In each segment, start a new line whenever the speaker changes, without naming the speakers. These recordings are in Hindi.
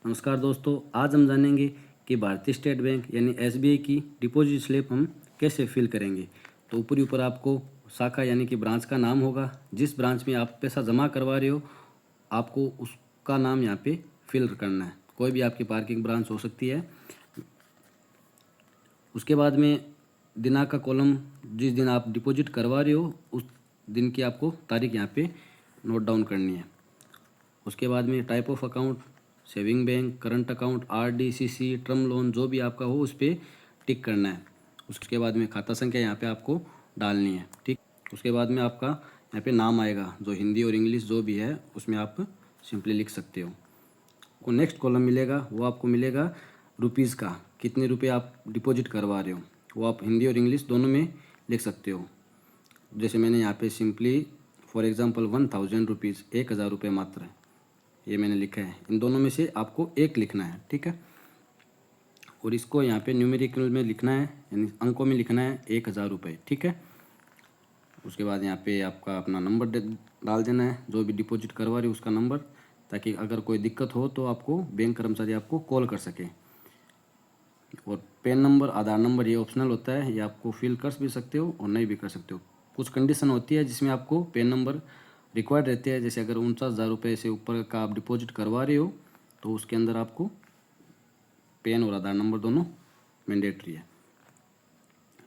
नमस्कार दोस्तों, आज हम जानेंगे कि भारतीय स्टेट बैंक यानी एसबीआई की डिपॉजिट स्लिप हम कैसे फिल करेंगे। तो ऊपरी ऊपर आपको शाखा यानी कि ब्रांच का नाम होगा। जिस ब्रांच में आप पैसा जमा करवा रहे हो आपको उसका नाम यहाँ पे फिल करना है। कोई भी आपकी पार्किंग ब्रांच हो सकती है। उसके बाद में दिनांक का कॉलम, जिस दिन आप डिपॉजिट करवा रहे हो उस दिन की आपको तारीख यहाँ पे नोट डाउन करनी है। उसके बाद में type of account, saving bank, current account, RD, CC, term loan जो भी आपका हो उस पर टिक करना है। उसके बाद में खाता संख्या यहाँ पे आपको डालनी है, ठीक। उसके बाद में आपका यहाँ पे नाम आएगा, जो हिंदी और इंग्लिश जो भी है उसमें आप सिंपली लिख सकते हो। को नेक्स्ट कॉलम मिलेगा, वो आपको मिलेगा रुपीज़ का, कितने रुपये आप डिपॉजिट करवा रहे हो वो आप हिंदी और इंग्लिश दोनों में लिख सकते हो। जैसे मैंने यहाँ पे सिंपली फॉर एग्जांपल 1000 रुपीज़, 1000 रुपये मात्र ये मैंने लिखा है। इन दोनों में से आपको एक लिखना है, ठीक है। और इसको यहाँ पे न्यूमेरिकल में लिखना है, यानी अंकों में लिखना है 1000 रुपये, ठीक है। उसके बाद यहाँ पे आपका अपना नंबर डाल देना है, जो भी डिपॉजिट करवा रहे हो उसका नंबर, ताकि अगर कोई दिक्कत हो तो आपको बैंक कर्मचारी आपको कॉल कर सके। और पैन नंबर, आधार नंबर ये ऑप्शनल होता है, ये आपको फिल कर भी सकते हो और नहीं भी कर सकते हो। कुछ कंडीशन होती है जिसमें आपको पैन नंबर रिक्वायर्ड रहते हैं। जैसे अगर 49,000 रुपये से ऊपर का आप डिपॉजिट करवा रहे हो तो उसके अंदर आपको पैन और आधार नंबर दोनों मैंडेटरी है।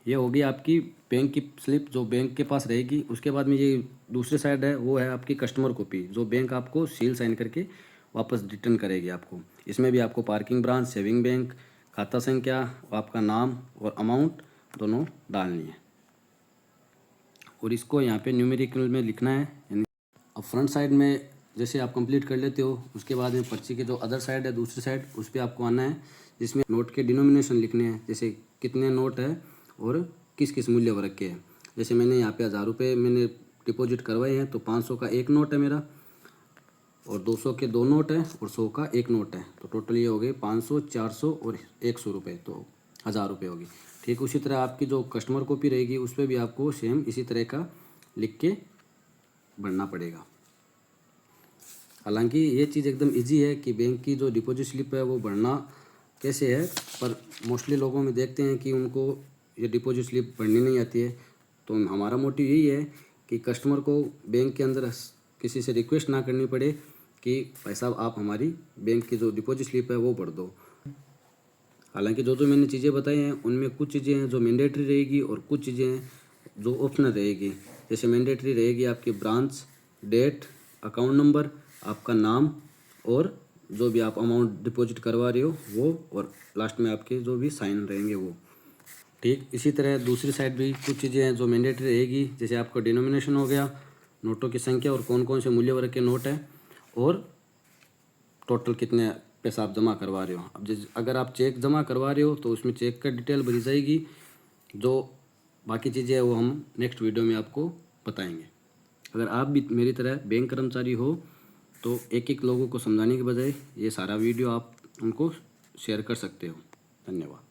ये होगी आपकी बैंक की स्लिप जो बैंक के पास रहेगी। उसके बाद में ये दूसरी साइड है, वो है आपकी कस्टमर कॉपी, जो बैंक आपको सील साइन करके वापस रिटर्न करेगी आपको। इसमें भी आपको पार्किंग ब्रांच, सेविंग बैंक, खाता संख्या, आपका नाम और अमाउंट दोनों डालनी है। और इसको यहाँ पे न्यूमेरिकल में लिखना है। यानी अब फ्रंट साइड में जैसे आप कंप्लीट कर लेते हो, उसके बाद में पर्ची के जो अदर साइड है, दूसरी साइड, उस पर आपको आना है, जिसमें नोट के डिनोमिनेशन लिखने हैं। जैसे कितने नोट है और किस किस मूल्य वर्ग के हैं। जैसे मैंने यहाँ पे 1000 रुपये मैंने डिपॉजिट करवाए हैं, तो 500 का एक नोट है मेरा, और 200 के 2 नोट है, और 100 का एक नोट है। तो टोटल ये हो गए 500, 400 और 100 रुपये, तो 1000 रुपये होगी। ठीक उसी तरह आपकी जो कस्टमर कॉपी रहेगी उस पर भी आपको सेम इसी तरह का लिख के भरना पड़ेगा। हालांकि ये चीज़ एकदम इजी है कि बैंक की जो डिपॉजिट स्लिप है वो भरना कैसे है, पर मोस्टली लोगों में देखते हैं कि उनको ये डिपॉजिट स्लिप भरनी नहीं आती है। तो हमारा मोटिव यही है कि कस्टमर को बैंक के अंदर किसी से रिक्वेस्ट ना करनी पड़े कि भाई साहब आप हमारी बैंक की जो डिपॉजिट स्लिप है वो भर दो। हालांकि जो मैंने चीज़ें बताई हैं उनमें कुछ चीज़ें हैं जो मैंडेटरी रहेगी और कुछ चीज़ें हैं जो ऑप्शनल रहेगी। जैसे मैंडेटरी रहेगी आपकी ब्रांच, डेट, अकाउंट नंबर, आपका नाम, और जो भी आप अमाउंट डिपॉजिट करवा रहे हो वो, और लास्ट में आपके जो भी साइन रहेंगे वो। ठीक इसी तरह दूसरी साइड भी कुछ चीज़ें हैं जो मैंडेटरी रहेगी। जैसे आपका डिनोमिनेशन हो गया, नोटों की संख्या और कौन कौन से मूल्य वर्ग के नोट हैं, और टोटल कितने पैसा आप जमा करवा रहे हो। अब अगर आप चेक जमा करवा रहे हो तो उसमें चेक का डिटेल भरी जाएगी। जो बाकी चीज़ें हैं वो हम नेक्स्ट वीडियो में आपको बताएंगे। अगर आप भी मेरी तरह बैंक कर्मचारी हो तो एक एक लोगों को समझाने के बजाय ये सारा वीडियो आप उनको शेयर कर सकते हो। धन्यवाद।